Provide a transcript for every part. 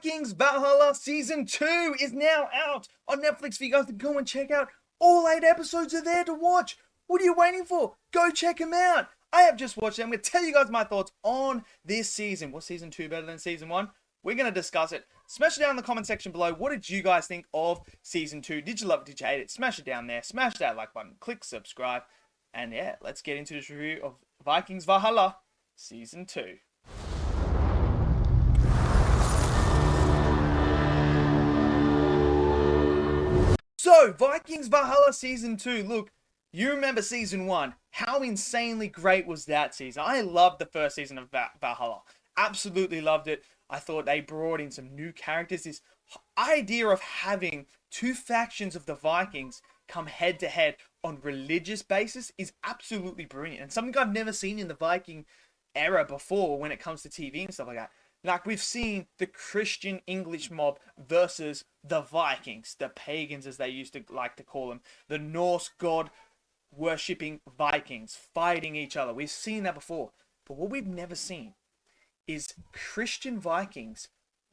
Vikings Valhalla Season 2 is now out on Netflix for you guys to go and check out. All 8 episodes are there to watch. What are you waiting for? Go check them out. I have just watched them. I'm going to tell you guys my thoughts on this season. Was Season 2 better than Season 1? We're going to discuss it. Smash it down in the comment section below. What did you guys think of Season 2? Did you love it? Did you hate it? Smash it down there. Smash that like button. Click subscribe. And yeah, let's get into this review of Vikings Valhalla Season 2. So, Vikings Valhalla Season 2. Look, you remember Season 1. How insanely great was that season? I loved the first season of Valhalla. Absolutely loved it. I thought they brought in some new characters. This idea of having two factions of the Vikings come head to head on religious basis is absolutely brilliant. And something I've never seen in the Viking era before when it comes to TV and stuff like that. Like, we've seen the Christian English mob versus the Vikings, the pagans as they used to like to call them, the Norse god worshipping Vikings fighting each other. We've seen that before. But what we've never seen is Christian Vikings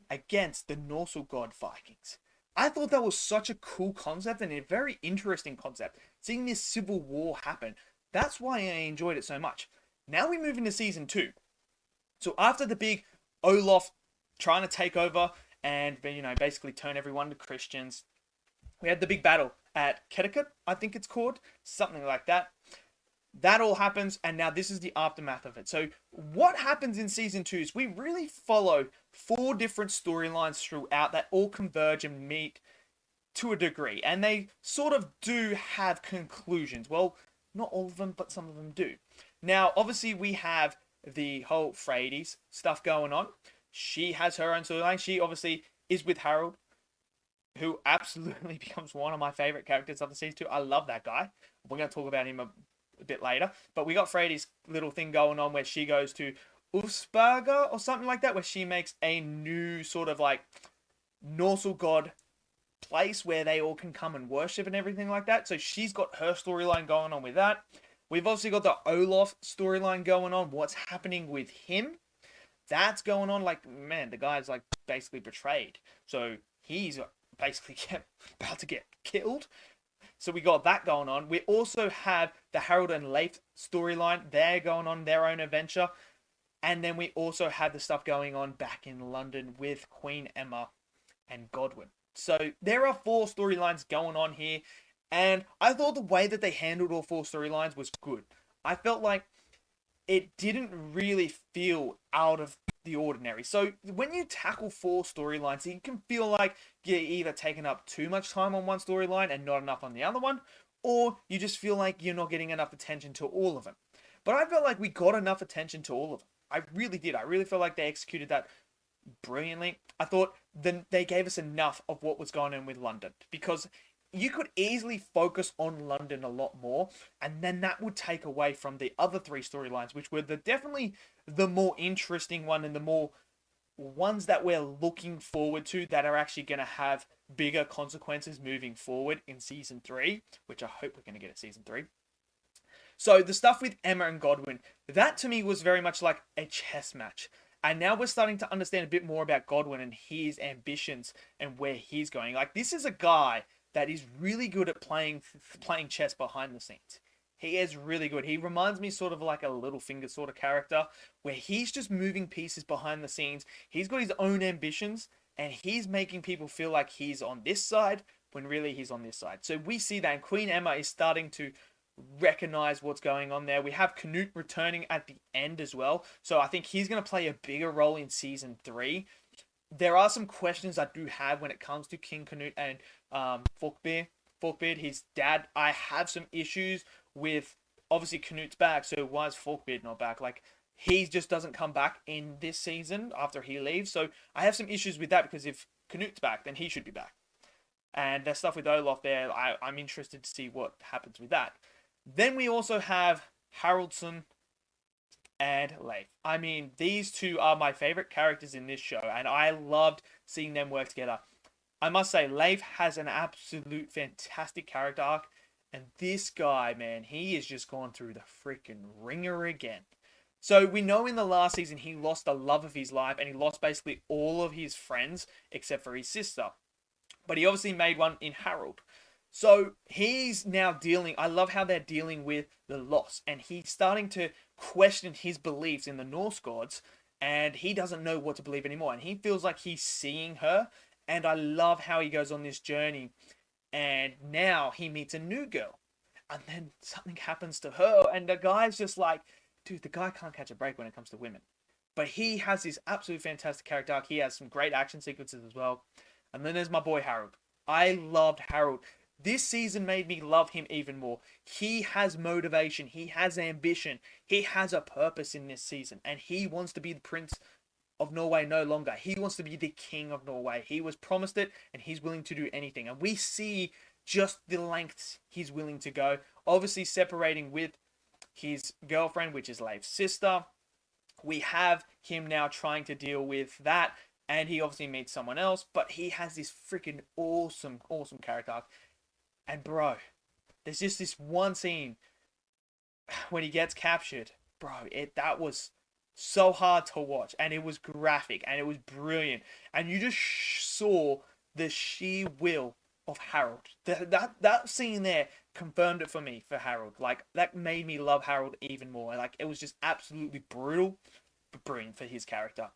against the Norse god Vikings. I thought that was such a cool concept and a very interesting concept. Seeing this civil war happen, that's why I enjoyed it so much. Now we move into Season 2. So after the big Olaf trying to take over and, you know, basically turn everyone to Christians, we had the big battle at Kettikut, I think it's called, something like that. That all happens, and now this is the aftermath of it. So what happens in Season 2 is we really follow 4 different storylines throughout that all converge and meet to a degree. And they sort of do have conclusions. Well, not all of them, but some of them do. Now, obviously, we have the whole Freydi's stuff going on. She has her own storyline. She obviously is with Harold, who absolutely becomes one of my favorite characters of the season 2. I love that guy. We're going to talk about him a bit later. But we got Freydi's little thing going on where she goes to Ulfsberga or something like that, where she makes a new sort of like Norse god place where they all can come and worship and everything like that. So she's got her storyline going on with that. We've obviously got the Olaf storyline going on. What's happening with him? That's going on. Like, man, the guy's like basically betrayed. So he's basically about to get killed. So we got that going on. We also have the Harold and Leif storyline. They're going on their own adventure. And then we also have the stuff going on back in London with Queen Emma and Godwin. So there are 4 storylines going on here. And I thought the way that they handled all 4 storylines was good. I felt like it didn't really feel out of the ordinary. So when you tackle 4 storylines, you can feel like you're either taking up too much time on one storyline and not enough on the other one, or you just feel like you're not getting enough attention to all of them. But I felt like we got enough attention to all of them. I really did. I really felt like they executed that brilliantly. I thought then they gave us enough of what was going on with London, because you could easily focus on London a lot more, and then that would take away from the other 3 storylines, which were definitely the more interesting one and the more ones that we're looking forward to that are actually going to have bigger consequences moving forward in Season 3, which I hope we're going to get at Season 3. So the stuff with Emma and Godwin, that to me was very much like a chess match. And now we're starting to understand a bit more about Godwin and his ambitions and where he's going. Like, this is a guy that is really good at playing chess behind the scenes. He is really good. He reminds me sort of like a Littlefinger sort of character, where he's just moving pieces behind the scenes. He's got his own ambitions, and he's making people feel like he's on this side, when really he's on this side. So we see that, and Queen Emma is starting to recognize what's going on there. We have Canute returning at the end as well. So I think he's going to play a bigger role in Season 3. There are some questions I do have when it comes to King Canute and Forkbeard, his dad. I have some issues with, obviously Canute's back, so why is Forkbeard not back? Like, he just doesn't come back in this season after he leaves. So I have some issues with that, because if Canute's back, then he should be back. And there's stuff with Olaf there. I'm interested to see what happens with that. Then we also have Haraldsson and Leif. I mean, these 2 are my favorite characters in this show, and I loved seeing them work together. I must say, Leif has an absolute fantastic character arc, and this guy, man, he has just gone through the freaking ringer again. So we know in the last season he lost the love of his life and he lost basically all of his friends except for his sister. But he obviously made one in Harold. So he's now dealing. I love how they're dealing with the loss, and he's starting to question his beliefs in the Norse gods, and he doesn't know what to believe anymore. And he feels like he's seeing her, and I love how he goes on this journey. And now he meets a new girl, and then something happens to her, and the guy's just like, dude, the guy can't catch a break when it comes to women. But he has this absolutely fantastic character arc. He has some great action sequences as well. And then there's my boy Harold. I loved Harold. This season made me love him even more. He has motivation. He has ambition. He has a purpose in this season. And he wants to be the prince of Norway no longer. He wants to be the king of Norway. He was promised it and he's willing to do anything. And we see just the lengths he's willing to go. Obviously separating with his girlfriend, which is Leif's sister. We have him now trying to deal with that. And he obviously meets someone else. But he has this freaking awesome, awesome character arc. And bro, there's just this one scene when he gets captured. Bro, that was so hard to watch. And it was graphic. And it was brilliant. And you just saw the sheer will of Harold. That scene there confirmed it for me for Harold. Like, that made me love Harold even more. Like, it was just absolutely brutal, but brilliant for his character.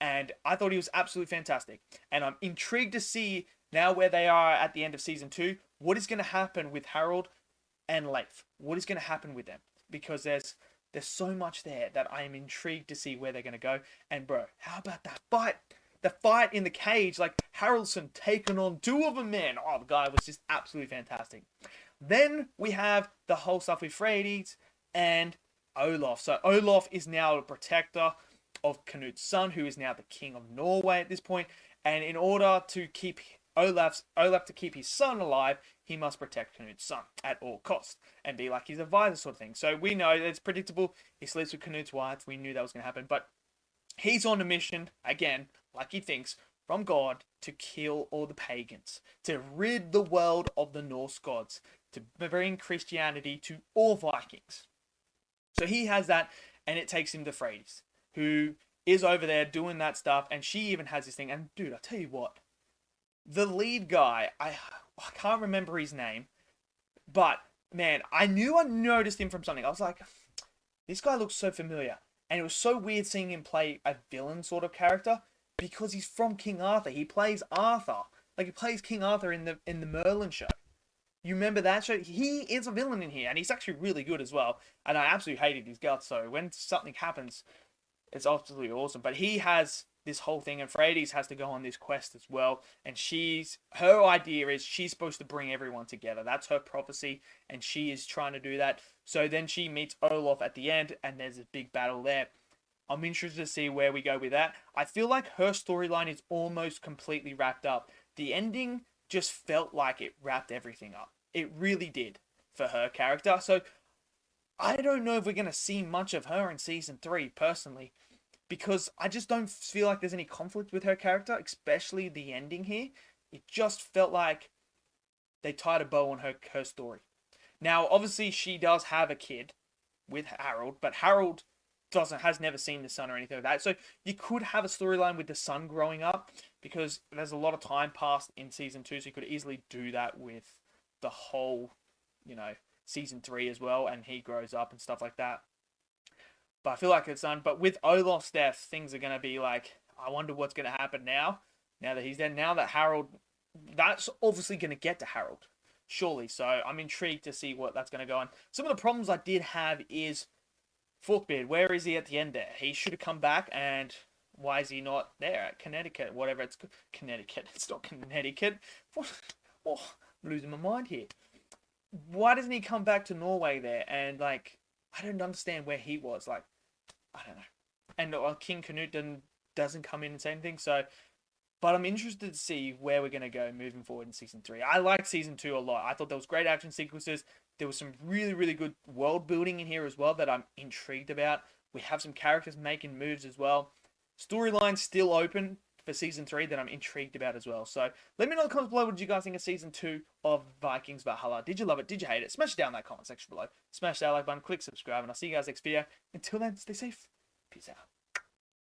And I thought he was absolutely fantastic. And I'm intrigued to see now where they are at the end of season 2. What is going to happen with Harold and Leif? What is going to happen with them? Because there's so much there that I am intrigued to see where they're going to go. And bro, how about that fight? The fight in the cage, like Haraldson taking on two of them, man. Oh, the guy was just absolutely fantastic. Then we have the whole stuff with Freydis and Olaf. So Olaf is now the protector of Canut's son, who is now the king of Norway at this point. And in order to keep Olaf to keep his son alive, he must protect Canut's son at all costs and be like his advisor sort of thing. So we know that it's predictable. He sleeps with Canut's wife. We knew that was going to happen. But he's on a mission, again, like he thinks, from God to kill all the pagans, to rid the world of the Norse gods, to bring Christianity to all Vikings. So he has that, and it takes him to Freydis, who is over there doing that stuff, and she even has this thing. And dude, I tell you what, the lead guy, I can't remember his name, but man, I noticed him from something. I was like, this guy looks so familiar. And it was so weird seeing him play a villain sort of character because he's from King Arthur. He plays Arthur. Like, he plays King Arthur in the Merlin show. You remember that show? He is a villain in here, and he's actually really good as well. And I absolutely hated his guts, so when something happens, it's absolutely awesome. But he has this whole thing, and Freydis has to go on this quest as well. And her idea is she's supposed to bring everyone together. That's her prophecy, and she is trying to do that. So then she meets Olaf at the end, and there's a big battle there. I'm interested to see where we go with that. I feel like her storyline is almost completely wrapped up. The ending just felt like it wrapped everything up. It really did for her character. So I don't know if we're going to see much of her in season 3, personally, because I just don't feel like there's any conflict with her character, especially the ending here. It just felt like they tied a bow on her story. Now, obviously, she does have a kid with Harold, but Harold has never seen the son or anything like that. So you could have a storyline with the son growing up, because there's a lot of time passed in season 2, so you could easily do that with the whole, season 3 as well, and he grows up and stuff like that. But I feel like it's done. But with Olaf's death, things are going to be like, I wonder what's going to happen now that he's dead. Now that Harold, that's obviously going to get to Harold, surely. So I'm intrigued to see what that's going to go on. Some of the problems I did have is Forkbeard. Where is he at the end there? He should have come back, and why is he not there at Connecticut? Whatever it's Connecticut. It's not Connecticut. Oh, I'm losing my mind here. Why doesn't he come back to Norway there? And like, I don't understand where he was. Like, I don't know. And King Canute doesn't come in and say anything. So, but I'm interested to see where we're going to go moving forward in season 3. I liked season 2 a lot. I thought there was great action sequences. There was some really, really good world building in here as well that I'm intrigued about. We have some characters making moves as well. Storyline's still open for season 3 that I'm intrigued about as well. So let me know in the comments below, what did you guys think of season 2 of Vikings Valhalla? Did you love it? Did you hate it? Smash it down in that comment section below. Smash that like button, click subscribe, and I'll see you guys next video. Until then, stay safe. Peace out.